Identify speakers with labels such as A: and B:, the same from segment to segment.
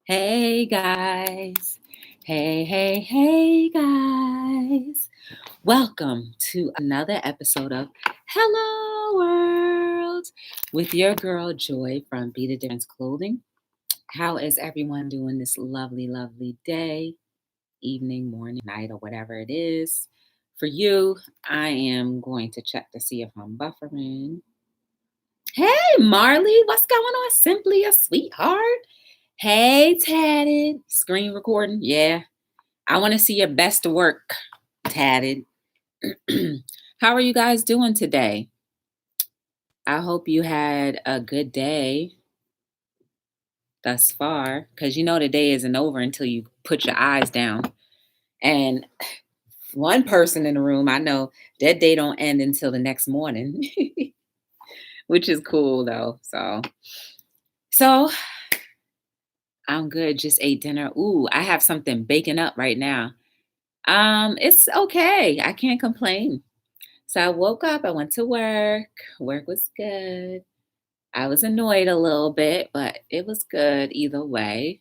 A: Hey guys. Hey guys. Welcome to another episode of Hello World with your girl Joy from Be the Difference Clothing. How is everyone doing this lovely day, evening, morning, night, or whatever it is? For you, I am going to check to see if I'm buffering. Hey Marley, what's going on? Simply a sweetheart. Hey, Tatted. Screen recording. Yeah. I want to see your best work, Tatted. How are you guys doing today? I hope you had a good day thus far, because you know the day isn't over until you put your eyes down. And one person in the room, I know that day don't end until the next morning, which is cool though. So I'm good. Just ate dinner. Ooh, I have something baking up right now. It's okay. I can't complain. So I woke up, I went to work. Work was good. I was annoyed a little bit, but it was good either way.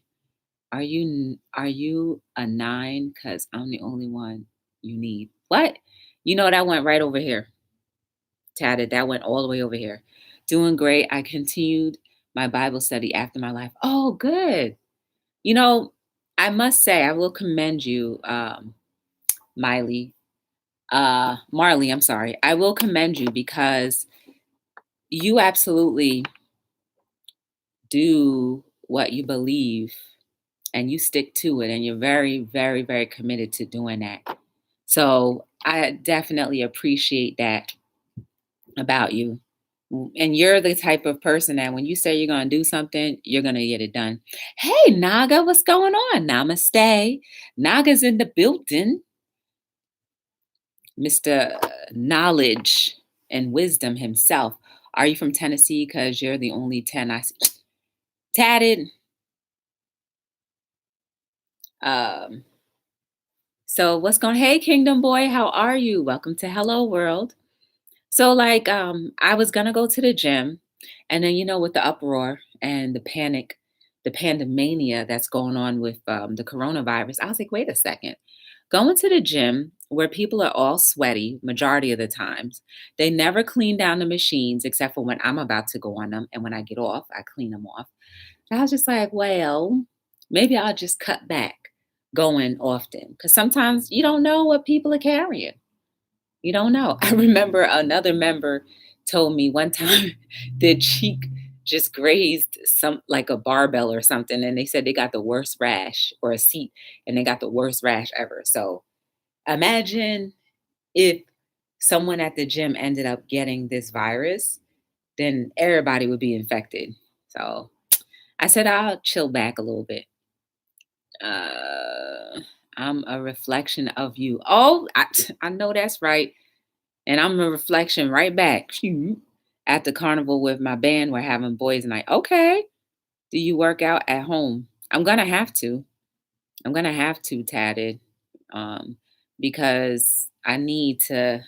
A: Are you a 9? Because I'm the only one you need. What? You know that went right over here. Tatted. That went all the way over here. Doing great. I continued my Bible study after my life. Oh, good. You know, I must say, I will commend you, Miley. Marley, I'm sorry. I will commend you because you absolutely do what you believe and you stick to it, and you're very committed to doing that. So I definitely appreciate that about you. And you're the type of person that when you say you're going to do something, you're going to get it done. Hey, Naga, what's going on? Namaste. Naga's in the building. Mr. Knowledge and Wisdom himself. Are you from Tennessee? Because you're the only 10 I see. Tatted. So what's going? Hey, Kingdom Boy, how are you? Welcome to Hello World. So I was gonna go to the gym, and then with the uproar and the panic, the pandemania that's going on with the coronavirus, I was like, wait a second. Going to the gym where people are all sweaty majority of the times, they never clean down the machines except for when I'm about to go on them, and when I get off, I clean them off. And I was just like, well, maybe I'll just cut back going often because sometimes you don't know what people are carrying. You don't know. I remember another member told me one time their cheek just grazed some like a barbell or something, and they said they got the worst rash, or a seat, and they got the worst rash ever. So imagine if someone at the gym ended up getting this virus, then everybody would be infected. So I said I'll chill back a little bit. Uh, I'm a reflection of you. Oh, I know that's right. And I'm a reflection right back. At the carnival with my band, we're having boys' night. Okay. Do you work out at home? I'm gonna have to. I'm gonna have to, Tatted. Um, because I need to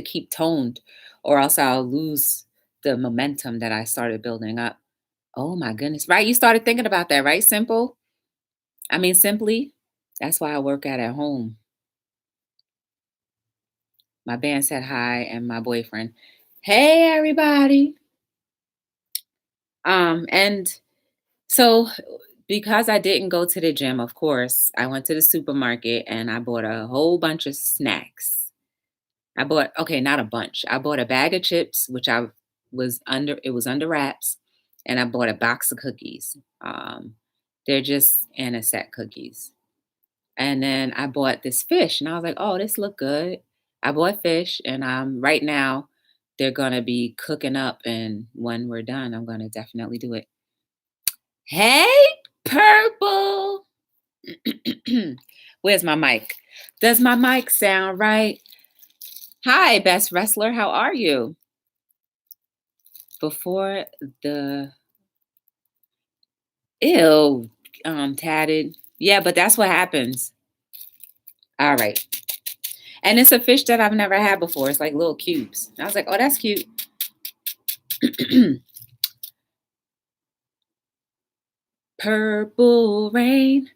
A: keep toned, or else I'll lose the momentum that I started building up. Oh my goodness. Right? You started thinking about that, right? Simply. That's why I work out at home. My band said hi, and my boyfriend. Hey everybody. And so because I didn't go to the gym, of course, I went to the supermarket and I bought a whole bunch of snacks. Okay, not a bunch. I bought a bag of chips, which it was under wraps, and I bought a box of cookies. They're just anisette cookies. And then I bought this fish, and I was like, oh, this look good. I bought fish, and right now they're gonna be cooking up, and when we're done, I'm gonna definitely do it. Hey, Purple. Where's my mic? Does my mic sound right? Hi, best wrestler. How are you? Before the ew, tatted. Yeah, but that's what happens. All right. And it's a fish that I've never had before. It's like little cubes. I was like, oh, that's cute. Purple rain,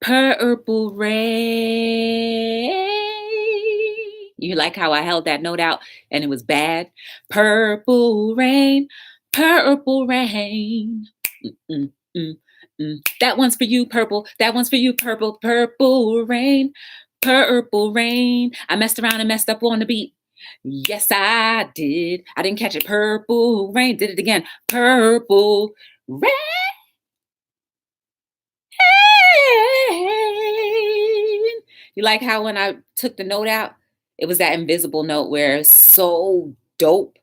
A: purple rain. You like how I held that note out and it was bad? Purple rain, purple rain. Mm, mm, mm. That one's for you, purple. That one's for you, purple. Purple rain, purple rain. I messed around and messed up on the beat. Yes, I did. I didn't catch it. Purple rain. Did it again. Purple rain. You like how when I took the note out, it was that invisible note where it's so dope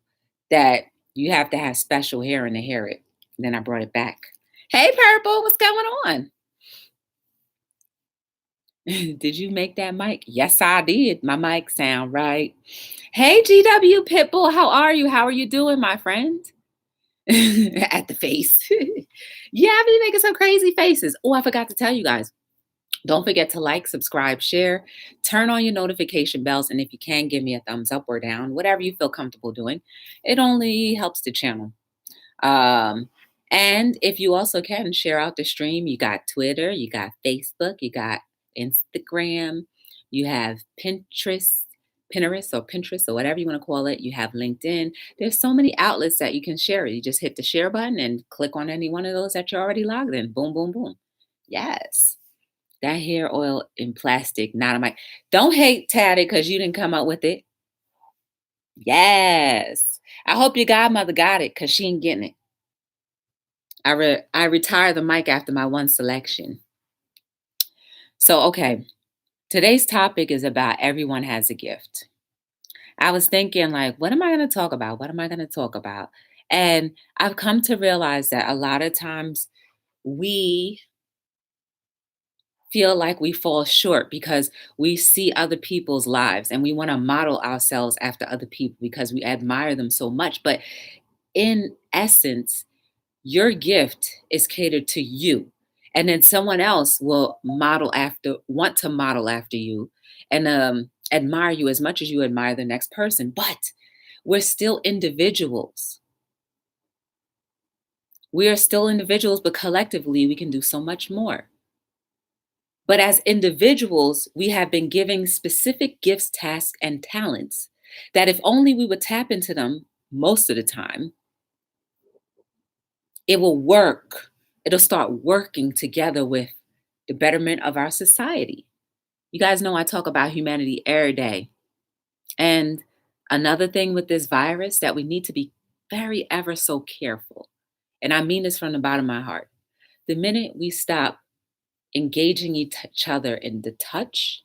A: that you have to have special hearing to hear it. And then I brought it back. Hey, Purple, what's going on? Did you make that mic? Yes, I did. My mic sound right. Hey, GW Pitbull, how are you? How are you doing, my friend? At the face. Yeah, I've been making some crazy faces. Oh, I forgot to tell you guys. Don't forget to like, subscribe, share, turn on your notification bells, and if you can, give me a thumbs up or down, whatever you feel comfortable doing. It only helps the channel. And if you also can share out the stream, you got Twitter, you got Facebook, you got Instagram, you have Pinterest or whatever you want to call it. You have LinkedIn. There's so many outlets that you can share it. You just hit the share button and click on any one of those that you're already logged in. Boom, boom, boom. Yes. That hair oil in plastic, not on my. Don't hate Tatty because you didn't come up with it. Yes. I hope your godmother got it because she ain't getting it. I retired the mic after my one selection. So, okay. Today's topic is about everyone has a gift. I was thinking, like, what am I going to talk about? What am I going to talk about? And I've come to realize that a lot of times we feel like we fall short because we see other people's lives and we want to model ourselves after other people because we admire them so much. But in essence, your gift is catered to you. And then someone else will want to model after you and admire you as much as you admire the next person. But we're still individuals. We are still individuals, but collectively we can do so much more. But as individuals, we have been given specific gifts, tasks, and talents that if only we would tap into them most of the time, it will work. It'll start working together with the betterment of our society. You guys know I talk about humanity every day. And another thing with this virus that we need to be very ever so careful. And I mean this from the bottom of my heart. The minute we stop engaging each other in the touch,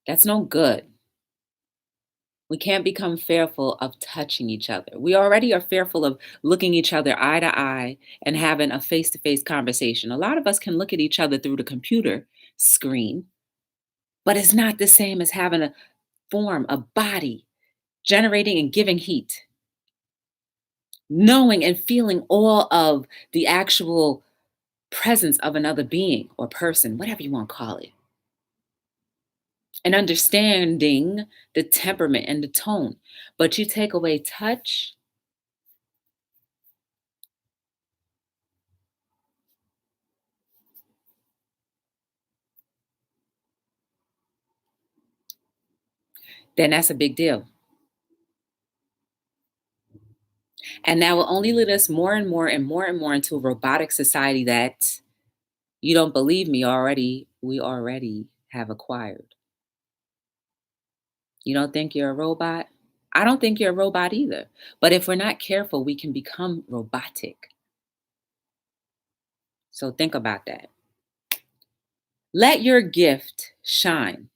A: that's no good. We can't become fearful of touching each other. We already are fearful of looking each other eye to eye and having a face to face conversation. A lot of us can look at each other through the computer screen, but it's not the same as having a form, a body, generating and giving heat, knowing and feeling all of the actual presence of another being or person, whatever you want to call it, and understanding the temperament and the tone. But you take away touch, then that's a big deal. And that will only lead us more and more and more and more into a robotic society that you don't believe me we already have acquired. You don't think you're a robot? I don't think you're a robot either. But if we're not careful, we can become robotic. So think about that. Let your gift shine.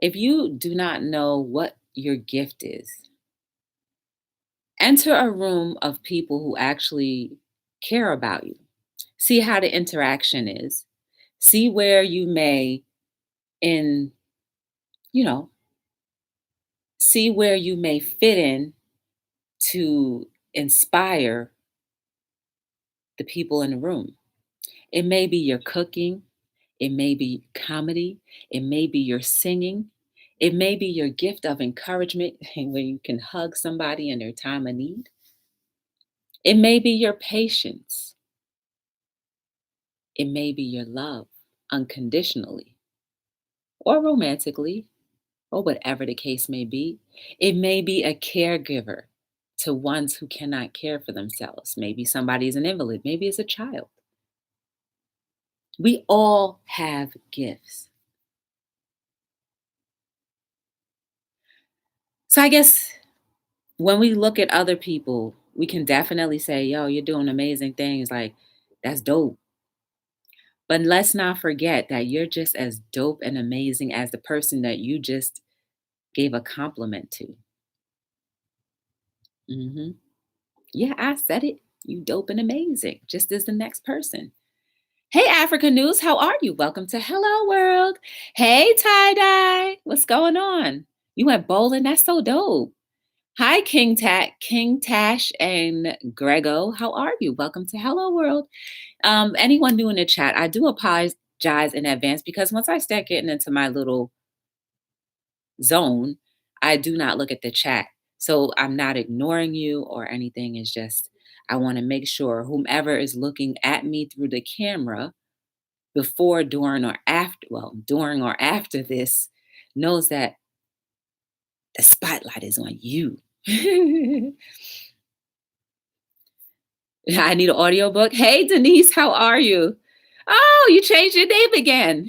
A: If you do not know what your gift is, enter a room of people who actually care about you. See how the interaction is. See where you may in, you know, see where you may fit in to inspire the people in the room. It may be your cooking, it may be comedy, it may be your singing, it may be your gift of encouragement where you can hug somebody in their time of need. It may be your patience. It may be your love unconditionally or romantically or whatever the case may be. It may be a caregiver to ones who cannot care for themselves. Maybe somebody's an invalid. Maybe it's a child. We all have gifts. So I guess when we look at other people, we can definitely say, yo, you're doing amazing things. Like, that's dope. But let's not forget that you're just as dope and amazing as the person that you just gave a compliment to. Hmm. Yeah, I said it. You dope and amazing, just as the next person. Hey, Africa News, how are you? Welcome to Hello World. Hey, Tie Dye, what's going on? You went bowling? That's so dope. Hi, King Tash, and Grego. How are you? Welcome to Hello World. Anyone new in the chat, I do apologize in advance because once I start getting into my little zone, I do not look at the chat. So I'm not ignoring you or anything. It's just I want to make sure whomever is looking at me through the camera before, during or after this knows that the spotlight is on you. I need an audiobook. Hey, Denise, how are you? Oh, you changed your name again.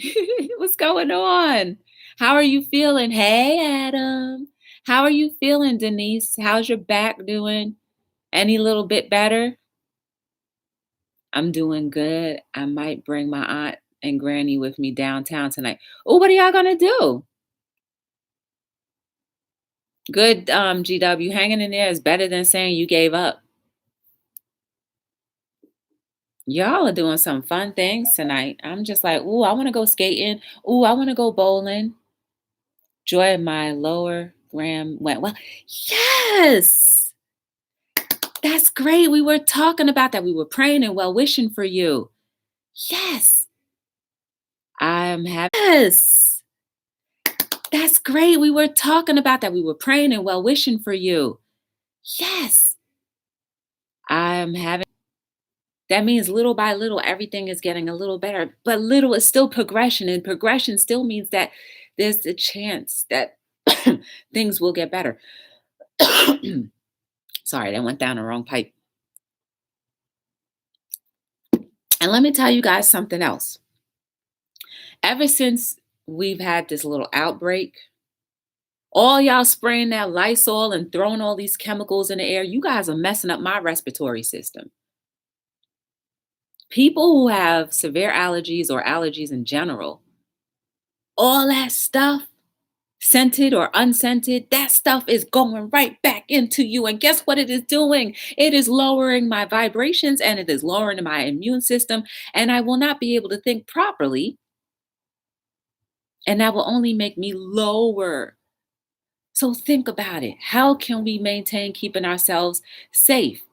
A: What's going on? How are you feeling? Hey, Adam. How are you feeling, Denise? How's your back doing? Any little bit better? I'm doing good. I might bring my aunt and granny with me downtown tonight. Oh, what are y'all gonna do? Good, GW. Hanging in there is better than saying you gave up. Y'all are doing some fun things tonight. I'm just like, ooh, I want to go skating. Ooh, I want to go bowling. Joy, my lower gram went well. Yes, that's great. We were talking about that. We were praying and well wishing for you. Yes, I'm happy. Yes, that's great. We were talking about that. We were praying and well wishing for you. Yes, I'm having. That means little by little, everything is getting a little better, but little is still progression, and progression still means that there's a chance that things will get better. Sorry, that went down the wrong pipe. And let me tell you guys something else. Ever since we've had this little outbreak, all y'all spraying that Lysol and throwing all these chemicals in the air, you guys are messing up my respiratory system. People who have severe allergies or allergies in general, all that stuff, scented or unscented, that stuff is going right back into you. And guess what it is doing? It is lowering my vibrations and it is lowering my immune system. And I will not be able to think properly. And that will only make me lower. So think about it. How can we maintain keeping ourselves safe?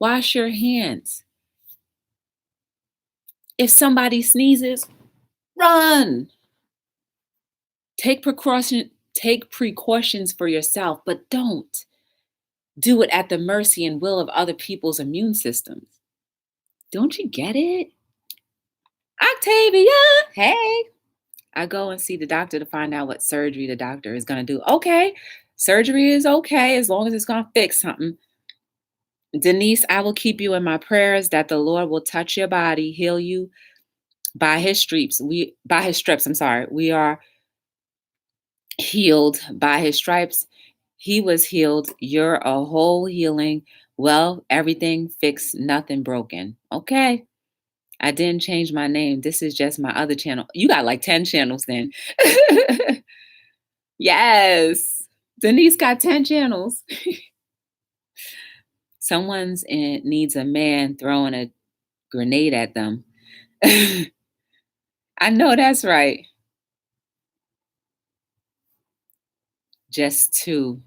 A: Wash your hands. If somebody sneezes, run. Take precautions for yourself, but don't do it at the mercy and will of other people's immune systems. Don't you get it? Octavia, hey. I go and see the doctor to find out what surgery the doctor is going to do. Okay, surgery is okay as long as it's going to fix something. Denise, I will keep you in my prayers that the Lord will touch your body, heal you by his stripes. We are healed by his stripes. He was healed. You're a whole healing. Well, everything fixed, nothing broken. Okay. I didn't change my name. This is just my other channel. You got like 10 channels then. Yes. Denise got 10 channels. Someone's needs a man throwing a grenade at them. I know that's right. Just two.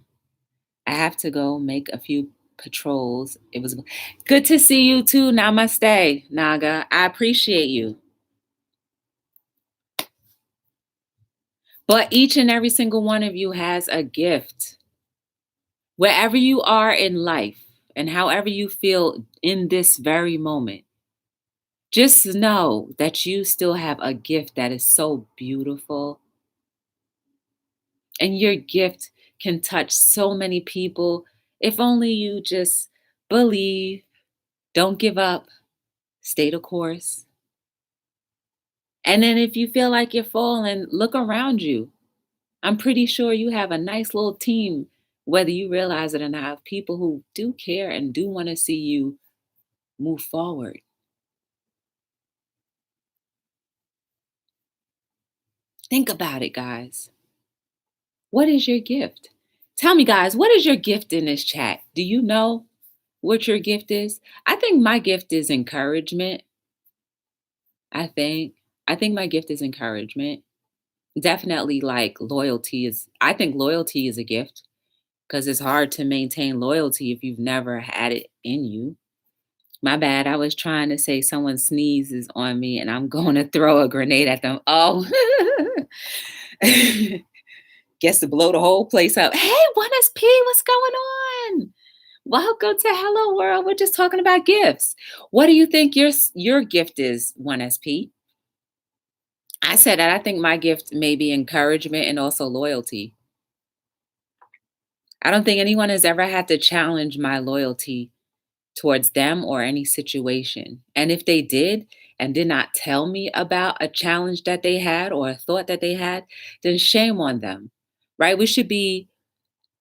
A: I have to go make a few patrols. It was good to see you too. Namaste, Naga. I appreciate you. But each and every single one of you has a gift. Wherever you are in life, and however you feel in this very moment, just know that you still have a gift that is so beautiful. And your gift can touch so many people if only you just believe, don't give up, stay the course. And then if you feel like you're falling, look around you. I'm pretty sure you have a nice little team, whether you realize it or not, of people who do care and do want to see you move forward. Think about it, guys. What is your gift? Tell me, guys, what is your gift in this chat? Do you know what your gift is? I think my gift is encouragement. I think. I think my gift is encouragement. Definitely like loyalty is, I think loyalty is a gift because it's hard to maintain loyalty if you've never had it in you. My bad. I was trying to say someone sneezes on me and I'm going to throw a grenade at them. Oh, guess to blow the whole place up. Hey, 1SP, what's going on? Welcome to Hello World. We're just talking about gifts. What do you think your gift is, 1SP? I said that I think my gift may be encouragement and also loyalty. I don't think anyone has ever had to challenge my loyalty towards them or any situation. And if they did and did not tell me about a challenge that they had or a thought that they had, then shame on them, right? We should be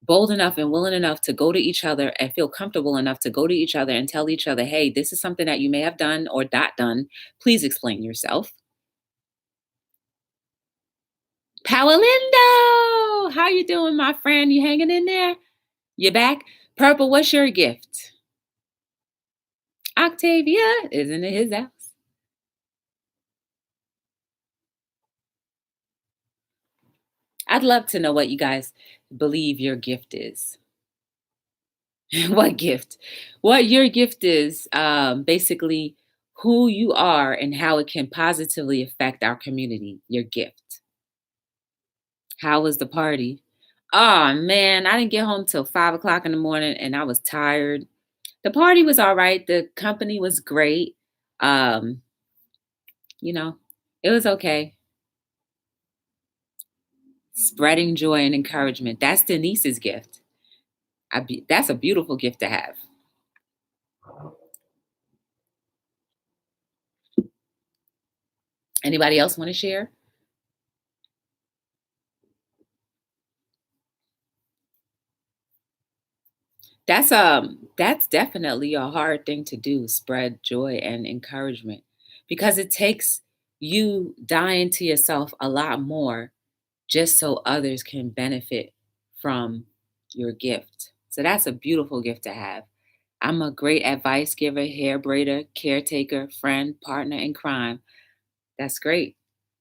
A: bold enough and willing enough to go to each other and feel comfortable enough to go to each other and tell each other, hey, this is something that you may have done or not done. Please explain yourself. Powalindo, how you doing, my friend? You hanging in there? You back? Purple, what's your gift? Octavia, isn't it his house? I'd love to know what you guys believe your gift is. What gift? What your gift is, basically who you are and how it can positively affect our community. Your gift. How was the party? Oh man, I didn't get home till 5 o'clock in the morning and I was tired. The party was all right. The company was great. Um, you know, it was okay. Spreading joy and encouragement. That's Denise's gift. That's a beautiful gift to have. Anybody else want to share? That's definitely a hard thing to do, spread joy and encouragement because it takes you dying to yourself a lot more just so others can benefit from your gift. So that's a beautiful gift to have. I'm a great advice giver, hair braider, caretaker, friend, partner in crime. That's great.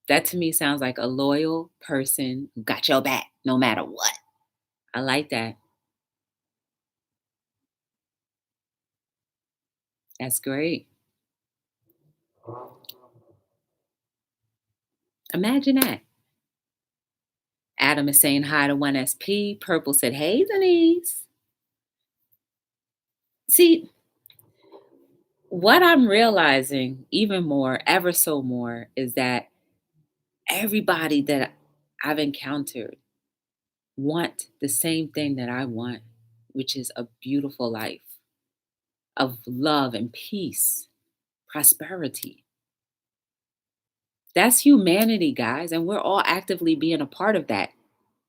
A: That to me sounds like a loyal person who got your back no matter what. I like that. That's great. Imagine that. Adam is saying hi to 1SP. Purple said, hey, Denise. See, what I'm realizing even more, ever so more, is that everybody that I've encountered want the same thing that I want, which is a beautiful life of love and peace, prosperity. That's humanity, guys, and we're all actively being a part of that.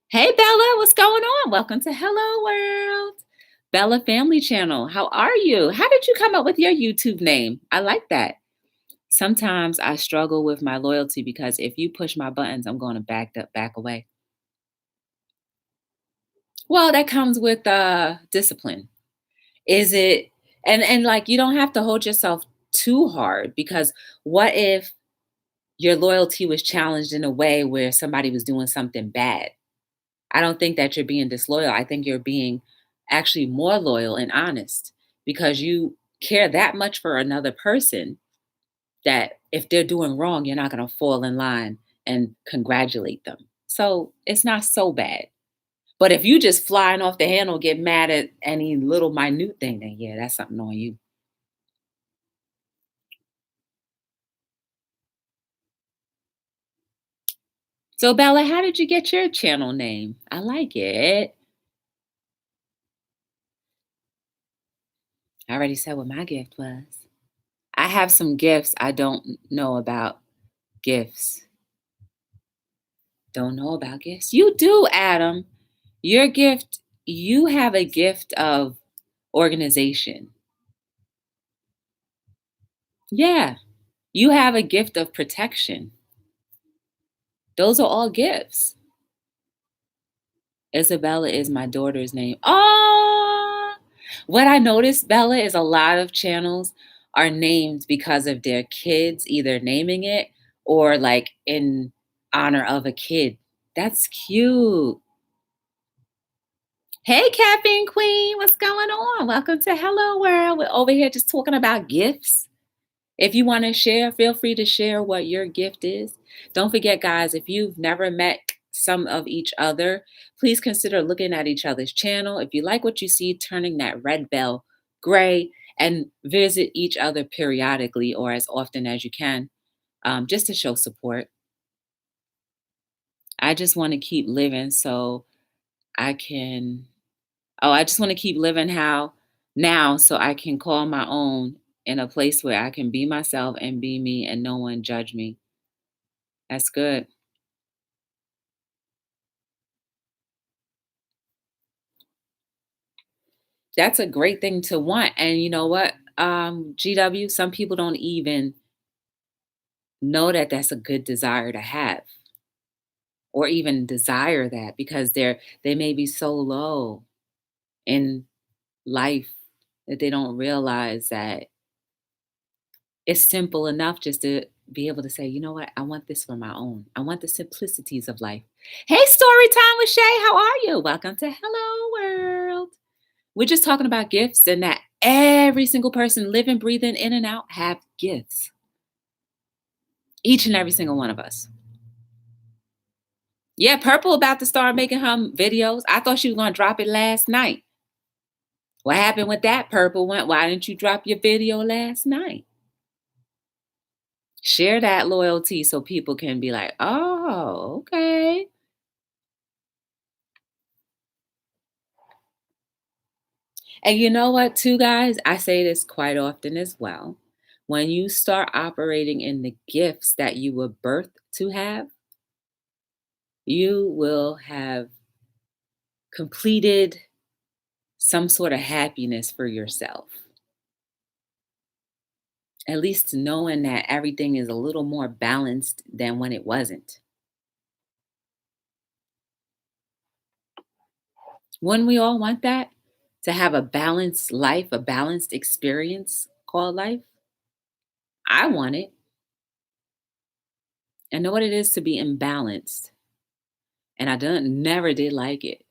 A: Hey, Bella, what's going on? Welcome to Hello World. Bella Family Channel, how are you? How did you come up with your YouTube name? I like that. Sometimes I struggle with my loyalty because if you push my buttons, I'm going to back away. Well, that comes with discipline. Is it and like you don't have to hold yourself too hard because what if your loyalty was challenged in a way where somebody was doing something bad? I don't think that you're being disloyal. I think you're being actually more loyal and honest because you care that much for another person that if they're doing wrong, you're not going to fall in line and congratulate them. So it's not so bad. But if you just flying off the handle, get mad at any little minute thing, then yeah, that's something on you. So Bella, how did you get your channel name? I like it. I already said what my gift was. I have some gifts I don't know about gifts. Don't know about gifts. You do, Adam. Your gift, you have a gift of organization. Yeah. You have a gift of protection. Those are all gifts. Isabella is my daughter's name. Oh, what I noticed, Bella, is a lot of channels are named because of their kids either naming it or like in honor of a kid. That's cute. Hey, Caffeine Queen, what's going on? Welcome to Hello World. We're over here just talking about gifts. If you want to share, feel free to share what your gift is. Don't forget, guys, if you've never met some of each other, please consider looking at each other's channel. If you like what you see, turning that red bell gray and visit each other periodically or as often as you can, just to show support. I just want to keep living so I can, I just want to keep living how now so I can call my own in a place where I can be myself and be me and no one judge me. That's good. That's a great thing to want. And you know what? GW, some people don't even know that that's a good desire to have or even desire that because they may be so low in life that they don't realize that it's simple enough just to be able to say, you know what? I want this for my own. I want the simplicities of life. Hey, story time with Shay. How are you? Welcome to Hello World. We're just talking about gifts and that every single person living, breathing in and out have gifts. Each and every single one of us. Yeah, Purple about to start making her videos. I thought she was going to drop it last night. What happened with that, Purple? Why didn't you drop your video last night? Share that loyalty so people can be like, oh, okay. And you know what, too, guys? I say this quite often as well. When you start operating in the gifts that you were birthed to have, you will have completed some sort of happiness for yourself. At least knowing that everything is a little more balanced than when it wasn't. Wouldn't we all want that? To have a balanced life, a balanced experience called life? I want it. I know what it is to be imbalanced. And I never did like it.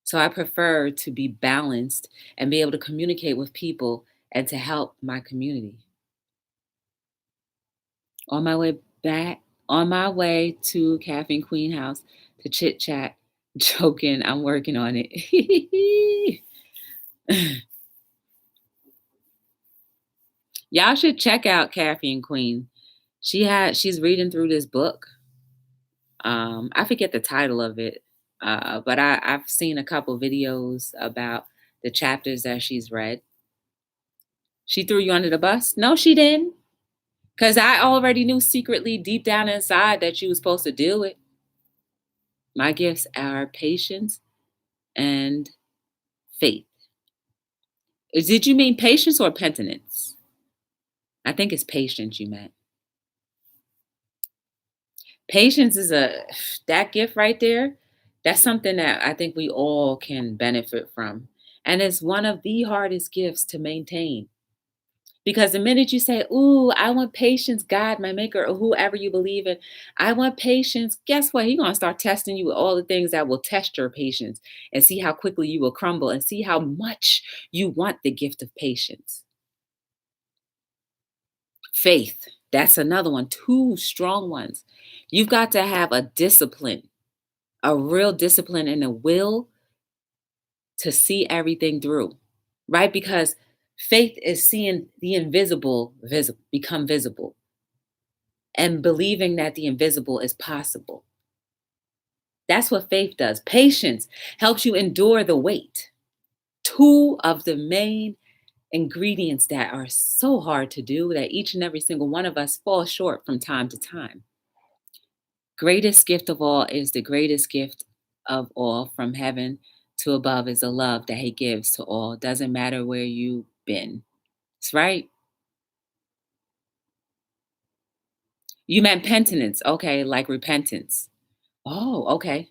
A: So I prefer to be balanced and be able to communicate with people and to help my community. On my way back, on my way to Caffeine Queen House to chit chat, joking, I'm working on it. Y'all should check out Caffeine Queen. She's reading through this book. I forget the title of it, but I've seen a couple videos about the chapters that she's read. She threw you under the bus? No, she didn't. Because I already knew secretly deep down inside that you was supposed to do it. My gifts are patience and faith. Did you mean patience or penitence? I think it's patience you meant. Patience is that gift right there. That's something that I think we all can benefit from. And it's one of the hardest gifts to maintain. Because the minute you say, ooh, I want patience, God, my maker, or whoever you believe in, I want patience, guess what? He's going to start testing you with all the things that will test your patience and see how quickly you will crumble and see how much you want the gift of patience. Faith, that's another one, two strong ones. You've got to have a discipline a real discipline and a will to see everything through, right? Because faith is seeing the invisible become visible and believing that the invisible is possible. That's what faith does. Patience helps you endure the wait. Two of the main ingredients that are so hard to do that each and every single one of us fall short from time to time. Greatest gift of all is the greatest gift of all from heaven to above is the love that he gives to all. Doesn't matter where you've been. That's right. You meant penitence. Okay, like repentance. Oh, okay.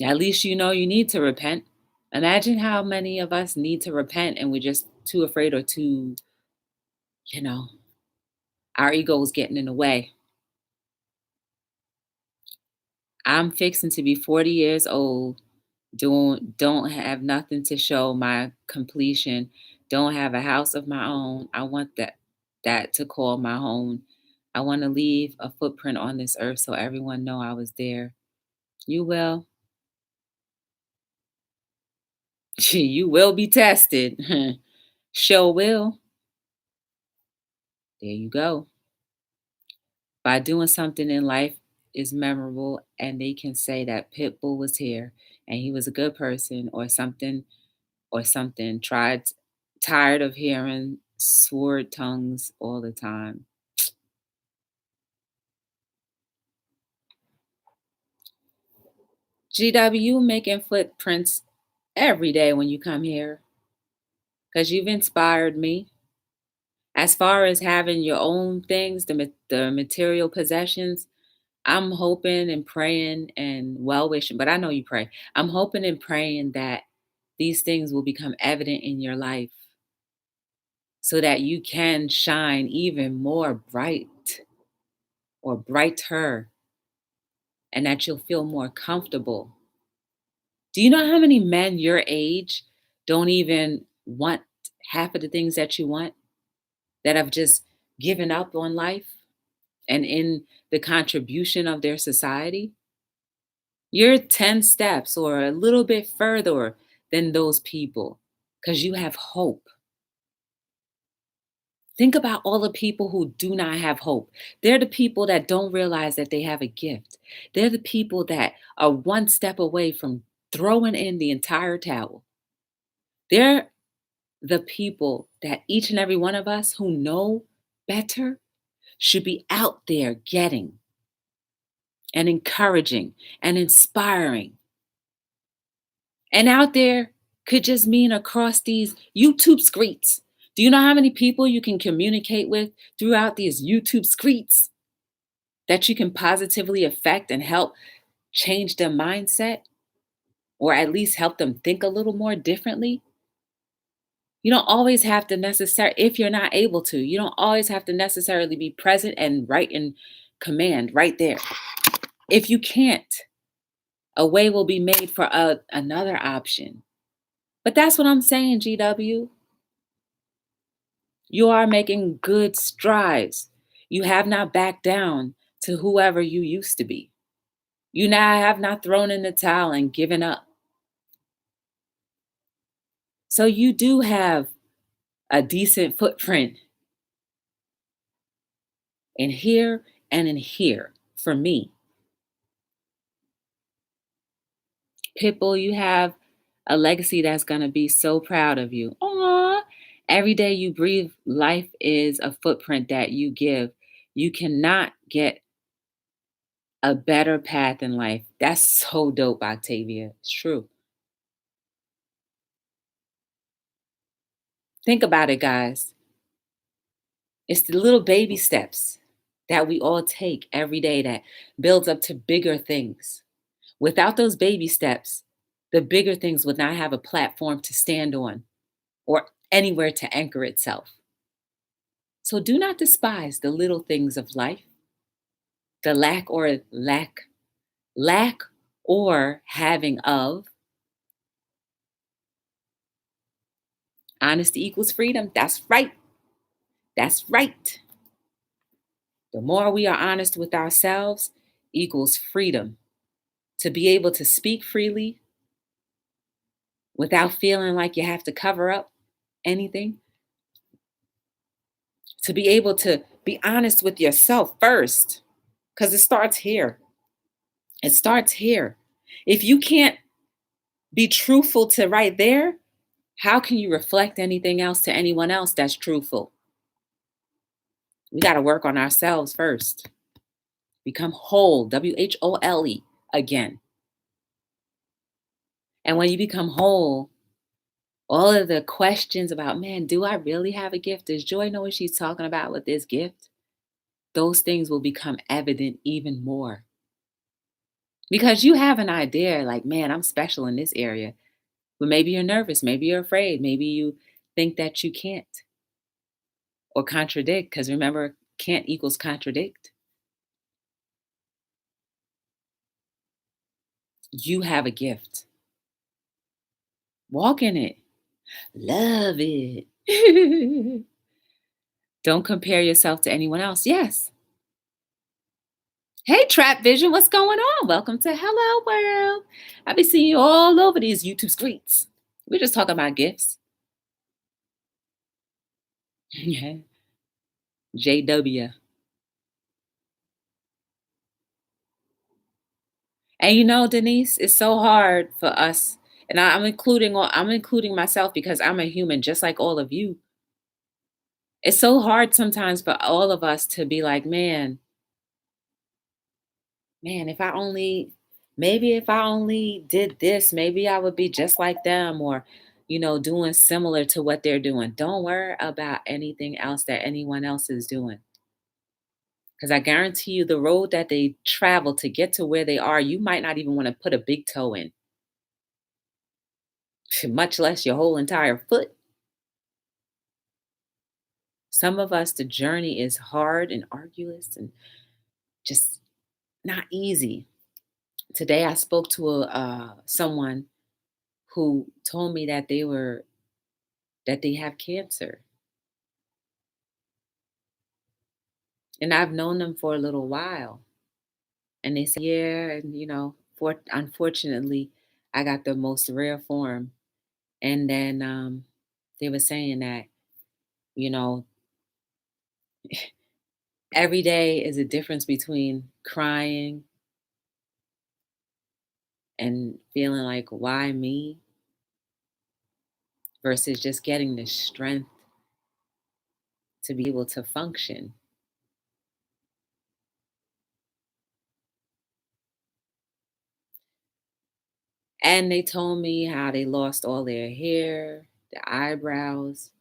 A: At least you know you need to repent. Imagine how many of us need to repent and we're just too afraid or too, you know, our ego is getting in the way. I'm fixing to be 40 years old, don't have nothing to show my completion, don't have a house of my own. I want that to call my home. I want to leave a footprint on this earth so everyone know I was there. You will. You will be tested. Sure will. There you go. By doing something in life is memorable and they can say that Pitbull was here and he was a good person or something tired of hearing sword tongues all the time. GW making footprints every day when you come here because you've inspired me. As far as having your own things, the material possessions, I'm hoping and praying and well wishing, but I know you pray. I'm hoping and praying that these things will become evident in your life so that you can shine even more bright or brighter and that you'll feel more comfortable. Do you know how many men your age don't even want half of the things that you want, that have just given up on life and in the contribution of their society? You're 10 steps or a little bit further than those people because you have hope. Think about all the people who do not have hope. They're the people that don't realize that they have a gift. They're the people that are one step away from throwing in the entire towel. They're the people that each and every one of us who know better should be out there getting and encouraging and inspiring. And out there could just mean across these YouTube streets. Do you know how many people you can communicate with throughout these YouTube streets that you can positively affect and help change their mindset or at least help them think a little more differently? You don't always have to necessarily, if you're not able to, you don't always have to necessarily be present and right in command right there. If you can't, a way will be made for another option. But that's what I'm saying, GW. You are making good strides. You have not backed down to whoever you used to be. You now have not thrown in the towel and given up. So you do have a decent footprint in here and in here for me. Pitbull, you have a legacy that's going to be so proud of you. Aww. Every day you breathe, life is a footprint that you give. You cannot get a better path in life. That's so dope, Octavia. It's true. Think about it, guys. It's the little baby steps that we all take every day that builds up to bigger things. Without those baby steps, the bigger things would not have a platform to stand on or anywhere to anchor itself. So do not despise the little things of life, the lack or having of. Honesty equals freedom. That's right. That's right. The more we are honest with ourselves, equals freedom. To be able to speak freely without feeling like you have to cover up anything. To be able to be honest with yourself first, because it starts here. It starts here. If you can't be truthful to right there, how can you reflect anything else to anyone else that's truthful? We got to work on ourselves first. Become whole, WHOLE again. And when you become whole, all of the questions about, man, do I really have a gift? Does Joy know what she's talking about with this gift? Those things will become evident even more. Because you have an idea like, man, I'm special in this area. But maybe you're nervous. Maybe you're afraid. Maybe you think that you can't or contradict. Because remember, can't equals contradict. You have a gift. Walk in it. Love it. Don't compare yourself to anyone else. Yes. Hey, Trap Vision, what's going on? Welcome to Hello World. I be seeing you all over these YouTube streets. We're just talking about gifts. Yeah. JW. And you know, Denise, it's so hard for us, and I'm including myself because I'm a human just like all of you. It's so hard sometimes for all of us to be like, man, if I only did this, maybe I would be just like them or, doing similar to what they're doing. Don't worry about anything else that anyone else is doing. Because I guarantee you the road that they travel to get to where they are, you might not even want to put a big toe in, much less your whole entire foot. Some of us, the journey is hard and arduous and just not easy. Today, I spoke to someone who told me that they have cancer, and I've known them for a little while. And they said, yeah, and unfortunately, I got the most rare form. And then they were saying that you know every day is a difference between crying and feeling like why me versus just getting the strength to be able to function. And they told me how they lost all their hair, their eyebrows,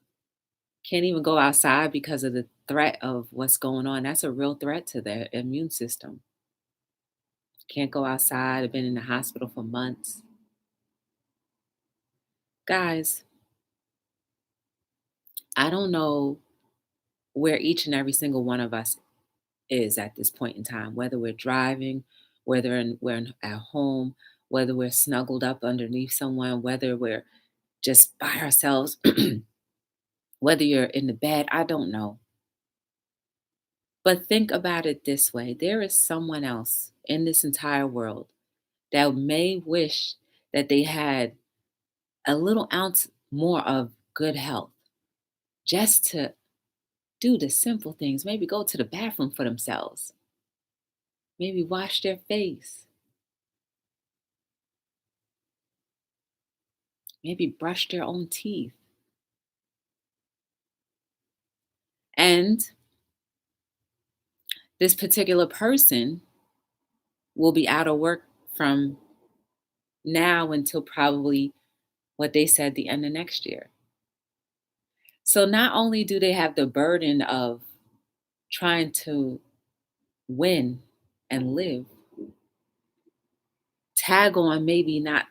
A: can't even go outside because of the threat of what's going on. That's a real threat to their immune system. Can't go outside. I've been in the hospital for months. Guys, I don't know where each and every single one of us is at this point in time, whether we're driving, at home, whether we're snuggled up underneath someone, whether we're just by ourselves, whether you're in the bed, I don't know. But think about it this way: there is someone else in this entire world that may wish that they had a little ounce more of good health just to do the simple things, maybe go to the bathroom for themselves, maybe wash their face, maybe brush their own teeth. And this particular person will be out of work from now until probably what they said the end of next year. So not only do they have the burden of trying to win and live, tag on maybe not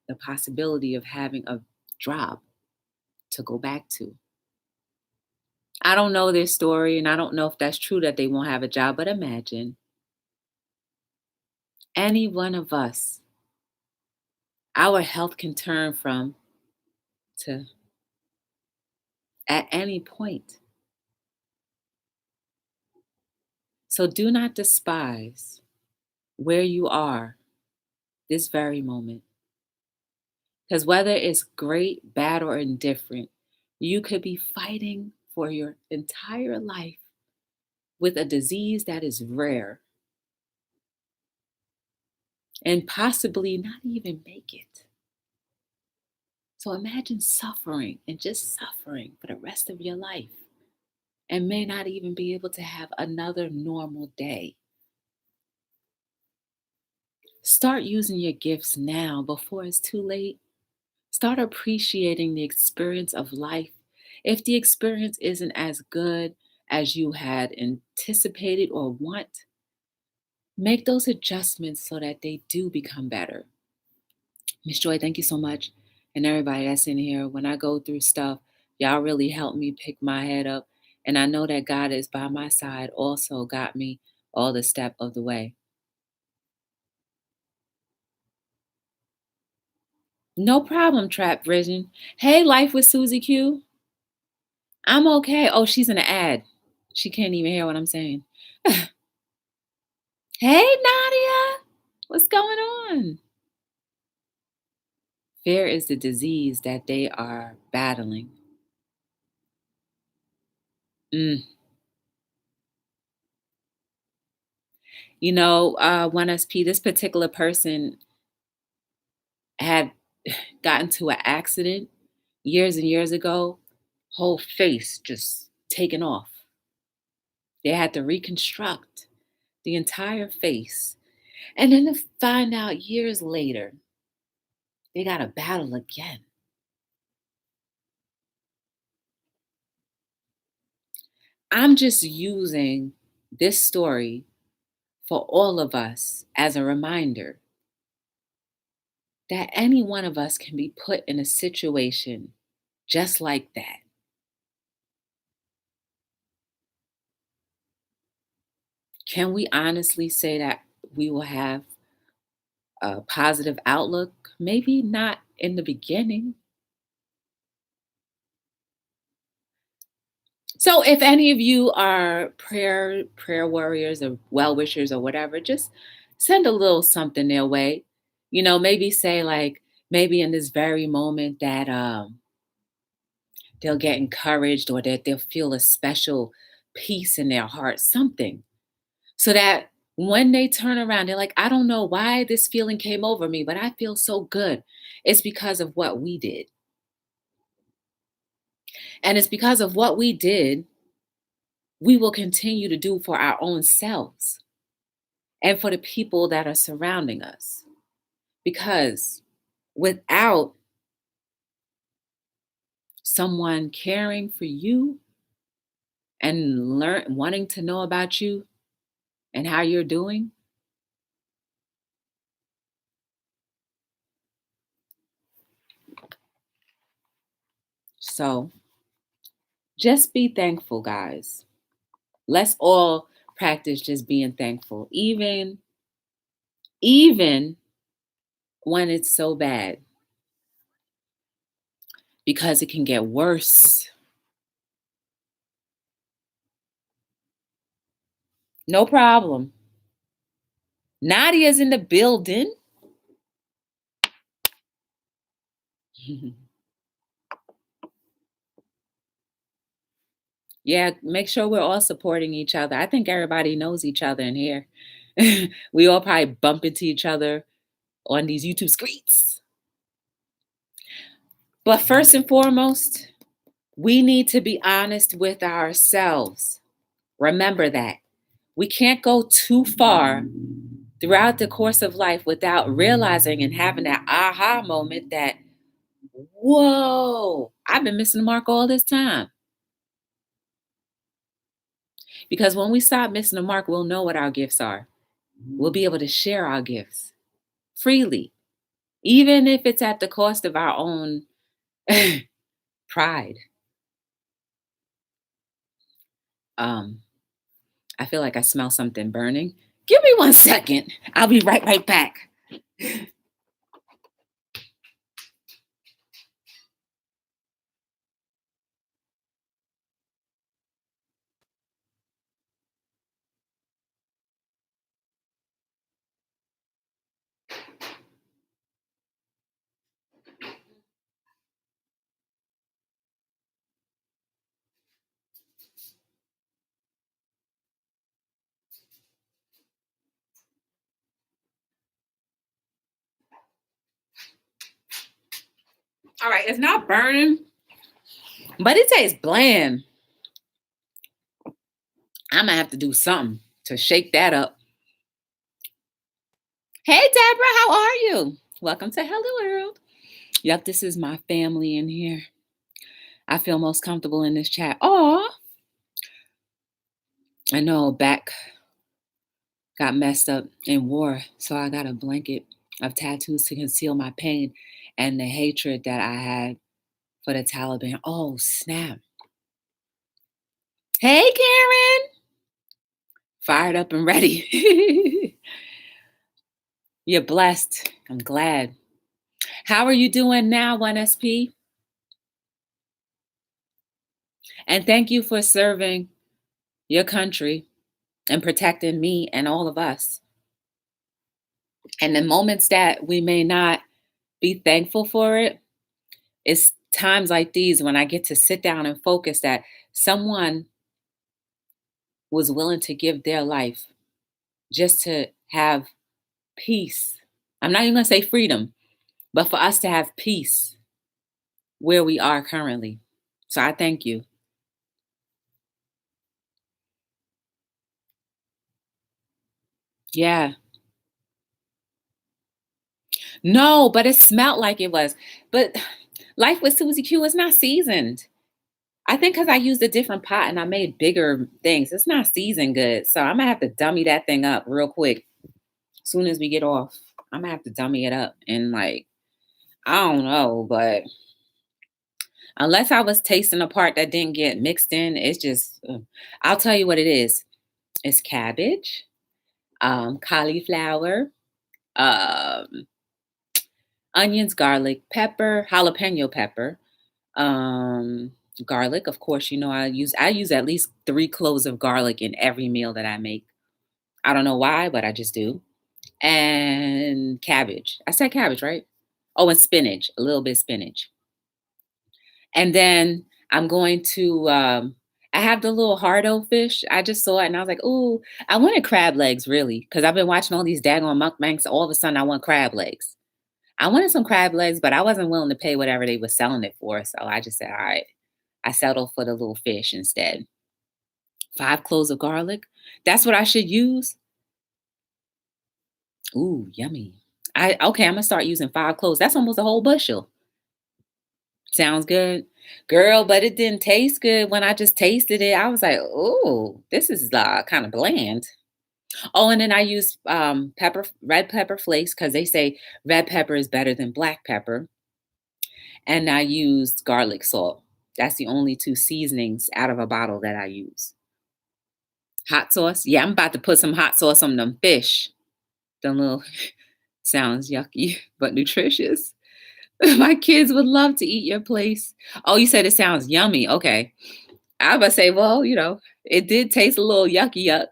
A: the possibility of having a job to go back to. I don't know their story and I don't know if that's true that they won't have a job, but imagine any one of us, our health can turn from to at any point. So do not despise where you are this very moment. Because whether it's great, bad, or indifferent, you could be fighting for your entire life with a disease that is rare and possibly not even make it. So imagine suffering and just suffering for the rest of your life and may not even be able to have another normal day. Start using your gifts now before it's too late. Start appreciating the experience of life. If the experience isn't as good as you had anticipated or want, make those adjustments so that they do become better. Miss Joy, thank you so much. And everybody that's in here, when I go through stuff, y'all really help me pick my head up. And I know that God is by my side, also got me all the step of the way. No problem, Trap Vision. Hey, Life with Susie Q. I'm okay. Oh, she's in an ad. She can't even hear what I'm saying. Hey, Nadia. What's going on? Fear is the disease that they are battling. Mm. You know, 1SP, this particular person had gotten to an accident years and years ago, whole face just taken off. They had to reconstruct the entire face. And then to find out years later, they got to battle again. I'm just using this story for all of us as a reminder that any one of us can be put in a situation just like that. Can we honestly say that we will have a positive outlook? Maybe not in the beginning. So if any of you are prayer warriors or well wishers or whatever, just send a little something their way. You know, maybe say like maybe in this very moment that they'll get encouraged or that they'll feel a special peace in their heart, something. So that when they turn around, they're like, I don't know why this feeling came over me, but I feel so good. It's because of what we did. And it's because of what we did, we will continue to do for our own selves and for the people that are surrounding us. Because without someone caring for you and wanting to know about you and how you're doing, so just be thankful, guys. Let's all practice just being thankful, even when it's so bad, because it can get worse. No problem. Nadia's in the building. Yeah, make sure we're all supporting each other. I think everybody knows each other in here. We all probably bump into each other on these YouTube screens. But first and foremost, we need to be honest with ourselves. Remember that. We can't go too far throughout the course of life without realizing and having that aha moment that, whoa, I've been missing the mark all this time. Because when we stop missing the mark, we'll know what our gifts are. We'll be able to share our gifts freely, even if it's at the cost of our own pride. I feel like I smell something burning. Give me 1 second. I'll be right back. All right, it's not burning, but it tastes bland. I'm gonna have to do something to shake that up. Hey, Deborah, how are you? Welcome to Hello World. Yep, this is my family in here. I feel most comfortable in this chat. Oh, I know back got messed up in war, so I got a blanket of tattoos to conceal my pain and the hatred that I had for the Taliban. Oh, snap. Hey, Karen. Fired up and ready. You're blessed. I'm glad. How are you doing now, 1SP? And thank you for serving your country and protecting me and all of us. And the moments that we may not be thankful for it, it's times like these when I get to sit down and focus that someone was willing to give their life just to have peace. I'm not even going to say freedom, but for us to have peace where we are currently. So I thank you. Yeah. No, but it smelled like it was. But life with Susie Q is not seasoned. I think because I used a different pot and I made bigger things, it's not seasoned good. So I'm gonna have to dummy that thing up real quick. As soon as we get off, I'm gonna have to dummy it up and like, I don't know, but unless I was tasting a part that didn't get mixed in, it's just, I'll tell you what it is. It's cabbage, cauliflower, um, onions, garlic, pepper, jalapeno pepper, um, garlic. Of course, you know I use at least 3 cloves of garlic in every meal that I make. I don't know why, but I just do. And cabbage. I said cabbage, right? Oh, and spinach, a little bit of spinach. And then I'm going to I have the little hardo fish. I just saw it and I was like, ooh, I wanted crab legs really, because I've been watching all these daggone mukbangs. All of a sudden I want crab legs. I wanted some crab legs, but I wasn't willing to pay whatever they were selling it for. So I just said, all right, I settled for the little fish instead. 5 cloves of garlic. That's what I should use. Ooh, yummy. I'm gonna start using 5 cloves. That's almost a whole bushel. Sounds good. Girl, but it didn't taste good when I just tasted it. I was like, oh, this is kind of bland. Oh, and then I use red pepper flakes because they say red pepper is better than black pepper. And I used garlic salt. That's the only 2 seasonings out of a bottle that I use. Hot sauce. Yeah, I'm about to put some hot sauce on them fish. Them little sounds yucky, but nutritious. My kids would love to eat your place. Oh, you said it sounds yummy. Okay. I would say, well, it did taste a little yucky yuck.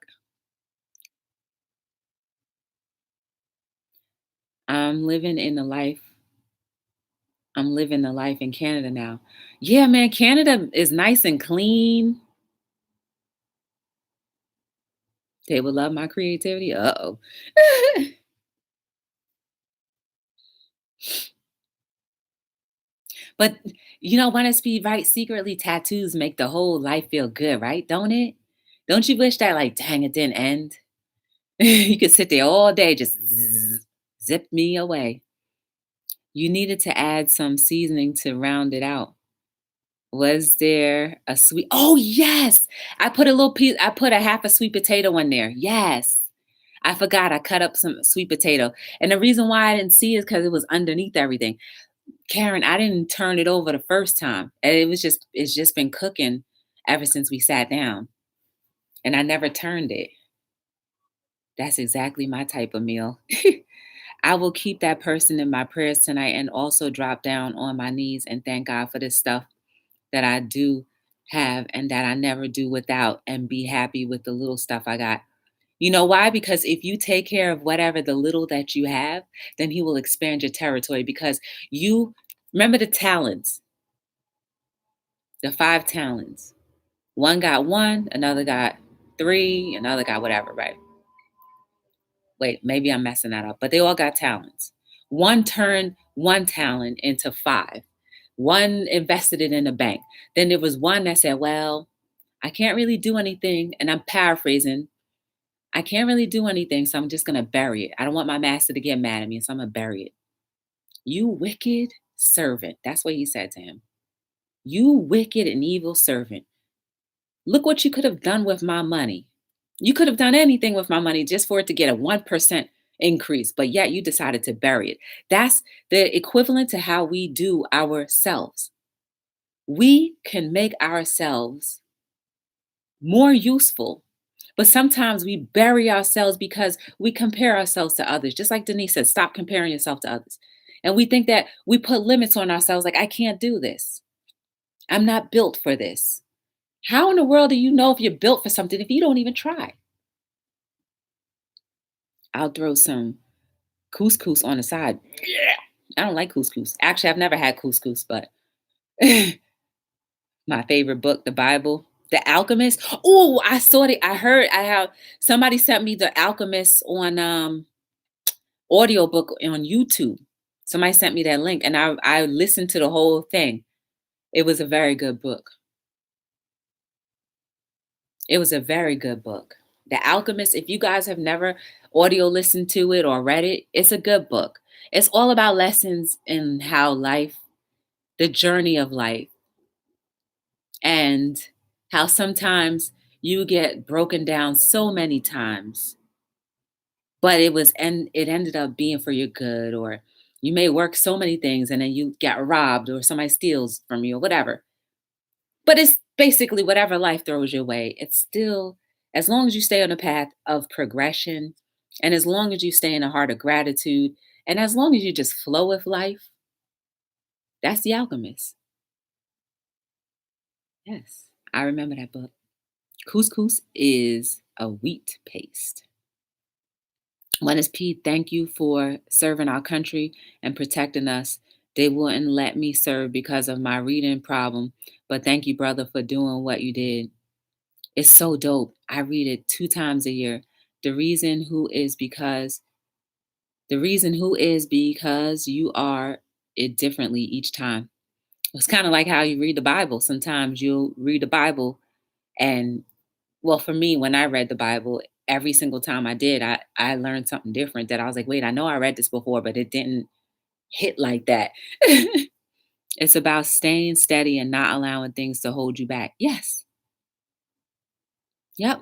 A: I'm living in the life. I'm living the life in Canada now. Yeah, man, Canada is nice and clean. They would love my creativity. Uh-oh. But want to be right? Secretly, tattoos make the whole life feel good, right? Don't it? Don't you wish that, like, dang, it didn't end? You could sit there all day, just zip me away. You needed to add some seasoning to round it out. Was there a sweet? Oh, yes. I put a little piece, I put a half a sweet potato in there. Yes. I forgot I cut up some sweet potato. And the reason why I didn't see it is because it was underneath everything. Karen, I didn't turn it over the first time. And it's just been cooking ever since we sat down. And I never turned it. That's exactly my type of meal. I will keep that person in my prayers tonight and also drop down on my knees and thank God for this stuff that I do have and that I never do without, and be happy with the little stuff I got. You know why? Because if you take care of whatever the little that you have, then He will expand your territory, because you remember the talents, the 5 talents. One got one, another got 3, another got whatever, right? Wait, maybe I'm messing that up, but they all got talents. One turned one talent into 5. One invested it in a bank. Then there was one that said, well, I can't really do anything. And I'm paraphrasing. I can't really do anything, so I'm just going to bury it. I don't want my master to get mad at me, so I'm going to bury it. You wicked servant. That's what he said to him. You wicked and evil servant. Look what you could have done with my money. You could have done anything with my money just for it to get a 1% increase, but yet you decided to bury it. That's the equivalent to how we do ourselves. We can make ourselves more useful, but sometimes we bury ourselves because we compare ourselves to others. Just like Denise said, stop comparing yourself to others. And we think that we put limits on ourselves, like, I can't do this. I'm not built for this. How in the world do you know if you're built for something if you don't even try? I'll throw some couscous on the side. Yeah. I don't like couscous. Actually, I've never had couscous, but my favorite book, the Bible, The Alchemist. Oh, I saw it. I have somebody sent me The Alchemist on audiobook on YouTube. Somebody sent me that link and I listened to the whole thing. It was a very good book. It was a very good book. The Alchemist, if you guys have never audio listened to it or read it, it's a good book. It's all about lessons in how life, the journey of life, and how sometimes you get broken down so many times, but it ended up being for your good, or you may work so many things and then you get robbed or somebody steals from you or whatever. But it's basically whatever life throws your way. It's still, as long as you stay on the path of progression, and as long as you stay in a heart of gratitude, and as long as you just flow with life, that's The Alchemist. Yes, I remember that book. Couscous is a wheat paste. One is Pete, thank you for serving our country and protecting us. They wouldn't let me serve because of my reading problem, but thank you, brother, for doing what you did. It's so dope. I read it 2 times a year. The reason who is because you are it differently each time. It's kind of like how you read the Bible. Sometimes you'll read the Bible and, well, for me, when I read the Bible, every single time I did, I learned something different that I was like, wait, I know I read this before, but it didn't hit like that. It's about staying steady and not allowing things to hold you back. Yes. Yep.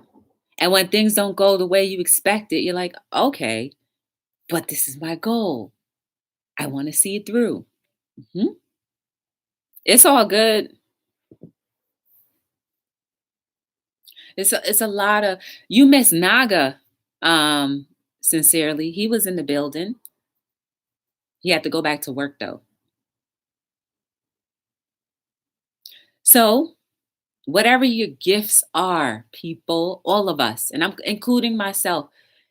A: And when things don't go the way you expect it, you're like, okay, but this is my goal. I want to see it through. Mhm. It's all good. It's a lot of you miss Naga. Um, Sincerely, he was in the building. He had to go back to work though. So whatever your gifts are, people, all of us, and I'm including myself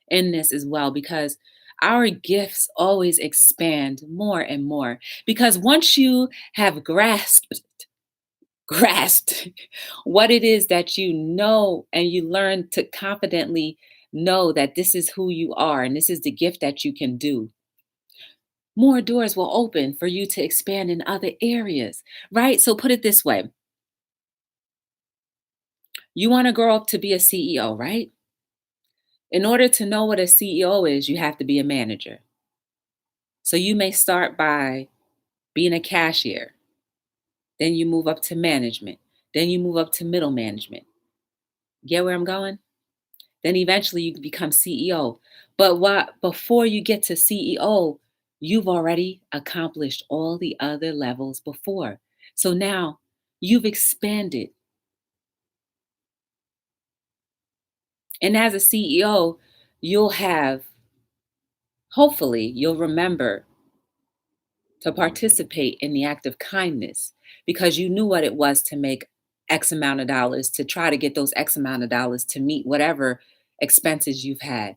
A: in this as well, because our gifts always expand more and more. Because once you have grasped what it is that you know, and you learn to confidently know that this is who you are and this is the gift that you can do, more doors will open for you to expand in other areas, right? So put it this way. You want to grow up to be a CEO, right? In order to know what a CEO is, you have to be a manager. So you may start by being a cashier, then you move up to management, then you move up to middle management. Get where I'm going? Then eventually you become CEO. But what before you get to CEO, you've already accomplished all the other levels before. So now you've expanded. And as a CEO, you'll have, hopefully, you'll remember to participate in the act of kindness because you knew what it was to make X amount of dollars, to try to get those X amount of dollars to meet whatever expenses you've had,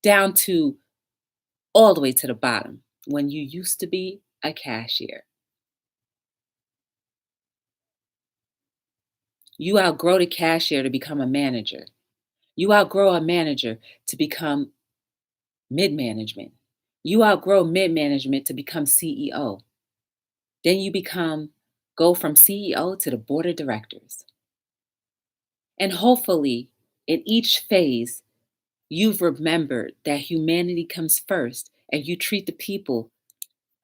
A: down to all the way to the bottom when you used to be a cashier. You outgrow the cashier to become a manager. You outgrow a manager to become mid management. You outgrow mid management to become CEO. Then you go from CEO to the board of directors. And hopefully, in each phase, you've remembered that humanity comes first and you treat the people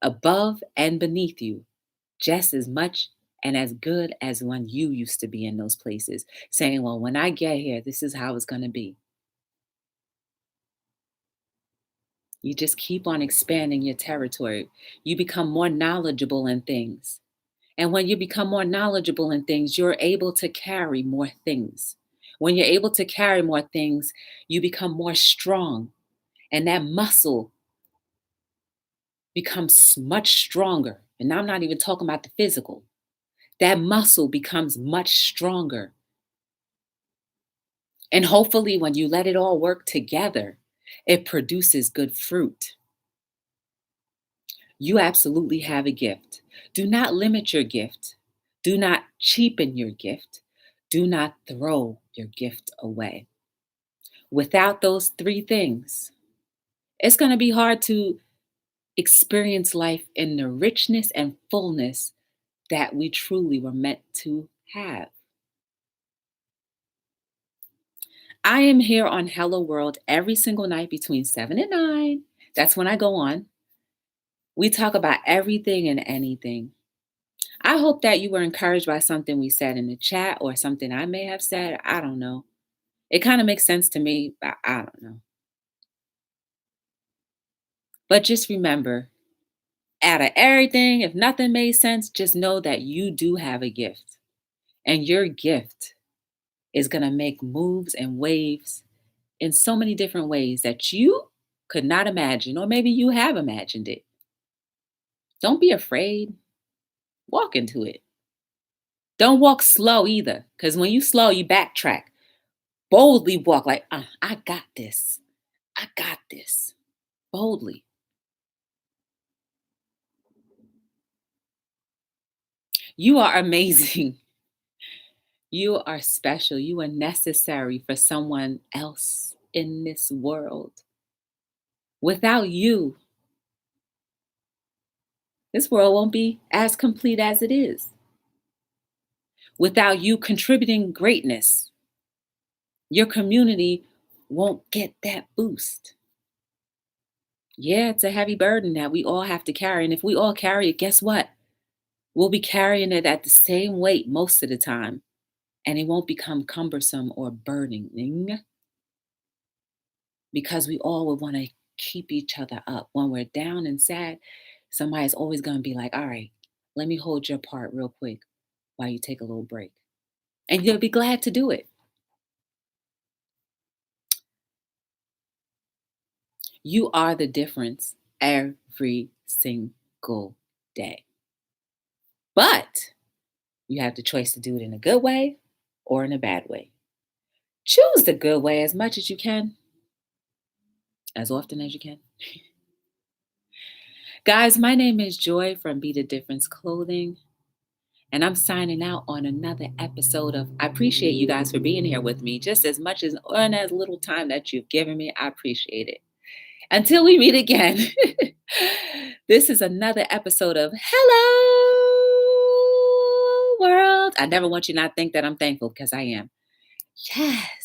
A: above and beneath you just as much and as good as when you used to be in those places, saying, well, when I get here, this is how it's going to be. You just keep on expanding your territory. You become more knowledgeable in things. And when you become more knowledgeable in things, you're able to carry more things. When you're able to carry more things, you become more strong. And that muscle becomes much stronger. And I'm not even talking about the physical. That muscle becomes much stronger. And hopefully, when you let it all work together, it produces good fruit. You absolutely have a gift. Do not limit your gift. Do not cheapen your gift. Do not throw your gift away. Without those three things, it's going to be hard to experience life in the richness and fullness that we truly were meant to have. I am here on Hello World every single night between 7 and 9. That's when I go on. We talk about everything and anything. I hope that you were encouraged by something we said in the chat or something I may have said. I don't know. It kind of makes sense to me, but I don't know. But just remember, out of everything, if nothing made sense, just know that you do have a gift. And your gift is going to make moves and waves in so many different ways that you could not imagine, or maybe you have imagined it. Don't be afraid. Walk into it. Don't walk slow either, because when you slow, you backtrack. Boldly walk like, I got this. I got this. Boldly. You are amazing. You are special. You are necessary for someone else in this world. Without you, this world won't be as complete as it is. Without you contributing greatness, your community won't get that boost. Yeah, it's a heavy burden that we all have to carry. And if we all carry it, guess what? We'll be carrying it at the same weight most of the time. And it won't become cumbersome or burdening because we all would want to keep each other up. When we're down and sad, somebody's always going to be like, all right, let me hold your part real quick while you take a little break. And you'll be glad to do it. You are the difference every single day. But you have the choice to do it in a good way or in a bad way. Choose the good way as much as you can, as often as you can. Guys, my name is Joy from Be the Difference Clothing, and I'm signing out on another episode of, I appreciate you guys for being here with me just as much as on as little time that you've given me. I appreciate it. Until we meet again, this is another episode of Hello World. I never want you to not think that I'm thankful because I am. Yes.